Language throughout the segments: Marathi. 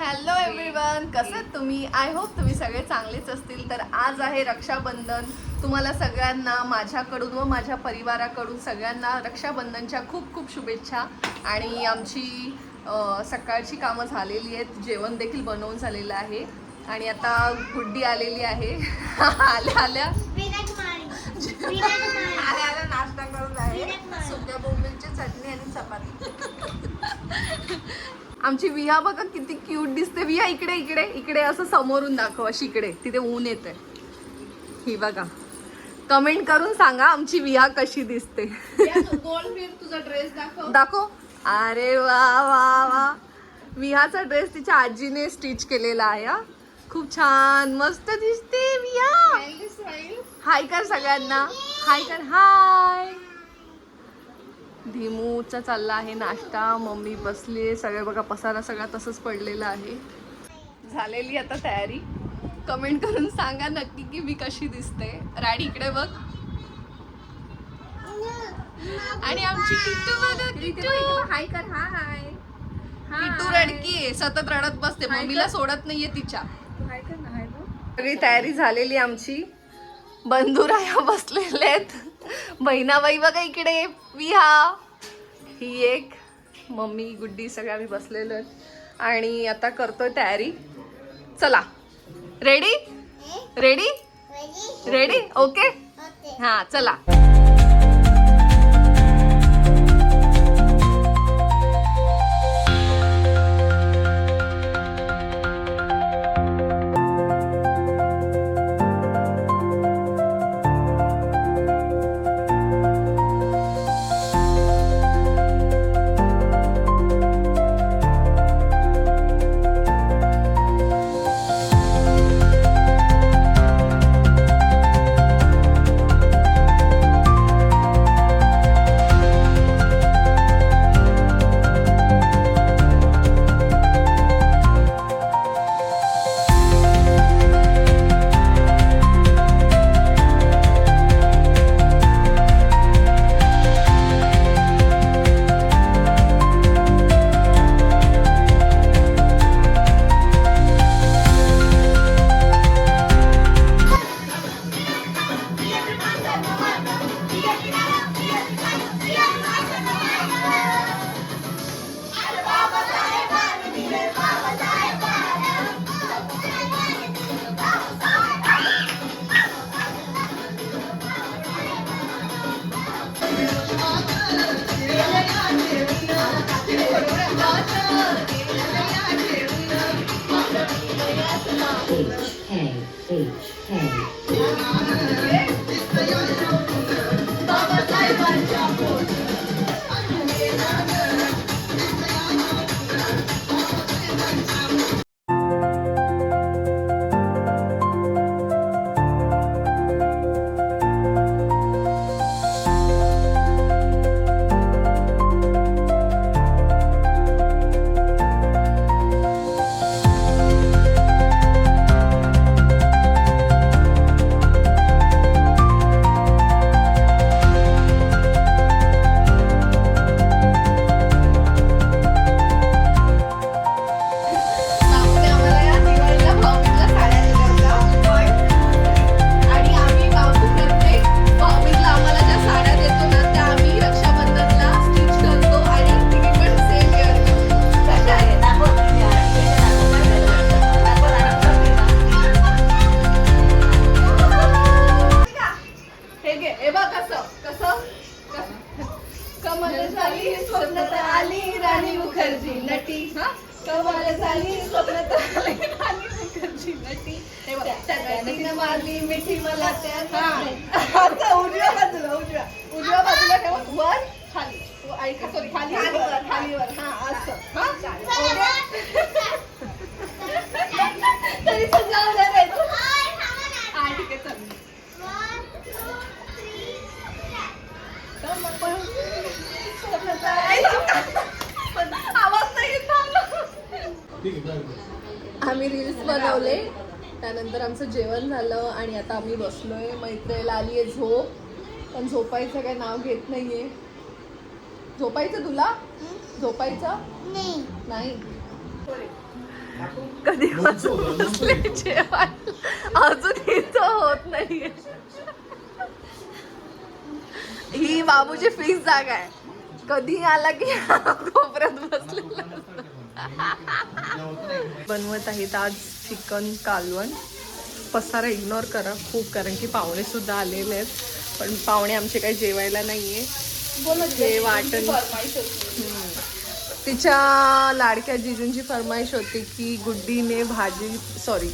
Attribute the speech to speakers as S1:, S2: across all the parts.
S1: हॅलो एव्हरीवन, कसे आहेत तुम्ही? आय होप तुम्ही सगळे चांगलेच असतील. तर आज आहे रक्षाबंधन. तुम्हाला सगळ्यांना माझ्याकडून व माझ्या परिवाराकडून सगळ्यांना रक्षाबंधनच्या खूप खूप शुभेच्छा. आणि आमची सकाळची कामं झालेली आहेत, जेवण देखील बनवून झालेलं आहे आणि आता गुड्डी आलेली आहे. आल्या आल्या आल्या नाश्ता करून आहे, सुक्या बोंबीलची चटणी आणि चपाती. आमची विहा बघा किती क्यूट दिसते. विहा इकडे इकडे इकडे असं समोरून दाखव, अशी इकडे, तिथे ऊन येते. ही बघा, कमेंट करून सांगा आमची विहा कशी दिसते.
S2: तुझा ड्रेस दाखव
S1: दाखव. अरे वा वा वा, विहाचा ड्रेस तिच्या आजीने स्टिच केलेला आहे. हा, खूप छान मस्त दिसते विहा. हाय कर सगळ्यांना, हाय कर. हाय. धीमूचा चालला आहे नाश्ता, मम्मी बसली, सगळे बघा पसारा सगळा तसंच पडलेला आहे. झालेली आता तयारी. कमेंट करून सांगा नक्की की मी कशी दिसते. राणी इकडे बघ. आणि आमची किट्टू बघा, किट्टू
S2: हाय कर. हाय
S1: किट्टू रडकी आहे, सतत रडत बसते, मम्मीला सोडत नाहीये तिच्या.
S2: हाय कर ना. हाय कर.
S1: सगळी तयारी झालेली आमची. बंधुराया बसलेले आहेत. बहिणाबाई बघा इकडे, विहा, ही एक, मम्मी, गुड्डी, सगळे आम्ही बसलेलो आहेत आणि आता करतोय तयारी. चला, रेडी रेडी रेडी ओके. हां चला. मिठी मला उजव्या बाजूला ठेवा, वर खाली, सॉरी खालीवर. हा असं. तरी सगळं हा ठीक आहे. चल आवाज नाही येत. आम्ही रील्स बनवले, त्यानंतर आमचं जेवण झालं आणि आता आम्ही बसलोय. मैत्रीला आली आहे झोप, पण झोपायचं काय नाव घेत नाहीये. झोपायचं तुला? झोपायचं नाही. कधी बसले जेवायला अजून इथं होत नाहीये. ही बाबूची फिक्स जागा आहे. कधी आला की कोपऱ्यात बसलेला. बनवत आहेत आज चिकन कालवण. पसारा इग्नोर करा खूप, कारण की पाहुणे सुद्धा आलेले आहेत. पण पाहुणे आमचे काही जेवायला नाहीये. हे वाटण तिच्या लाडक्या जिजूंची फरमाईश होती की गुड्डीने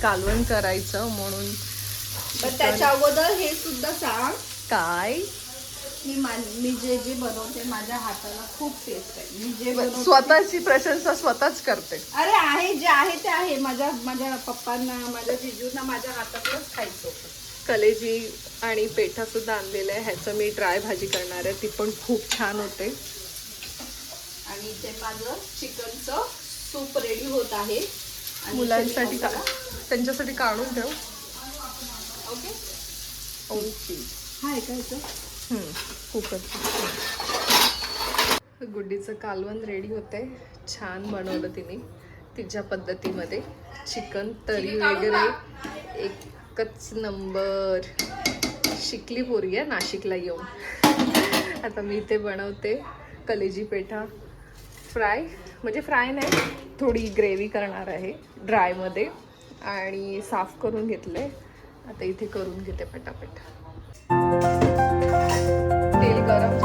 S1: कालवण करायचं म्हणून.
S2: पण त्याच्या अगोदर हे सुद्धा सांग,
S1: काय
S2: मी जे बनवते माझ्या हाताला खूप टेस्ट आहे. मी जे बनवते
S1: स्वतःची प्रशंसा स्वतःच करते.
S2: अरे आहे, जे आहे ते आहे. माझ्या पप्पांना, माझ्या जिजूंना माझ्या हातातलंच खायचं होतं.
S1: कलेजी आणि पेठा सुद्धा आणलेला आहे. ह्याचं मी ड्राय भाजी करणार आहे, ती पण खूप छान होते.
S2: आणि इथे माझं चिकनचं सूप रेडी होत आहे. आणि
S1: मुलांसाठी
S2: इथे मी
S1: त्यांच्यासाठी काढून ठेव.
S2: ओके,
S1: ओके
S2: हाय काय तर
S1: कुकर. गुड्डीचं कालवण रेडी होते. छान बनवलं तिने तिच्या पद्धतीमध्ये. चिकन तरी वगैरे एकच नंबर. शिकली पोरगी आहे नाशिकला येऊन. आता मी इथे बनवते कलेजी पेठा. म्हणजे फ्राय नाही, थोडी ग्रेव्ही करणार आहे ड्रायमध्ये. आणि साफ करून घेतले. आता इथे करून घेते पटापट. तेल गरम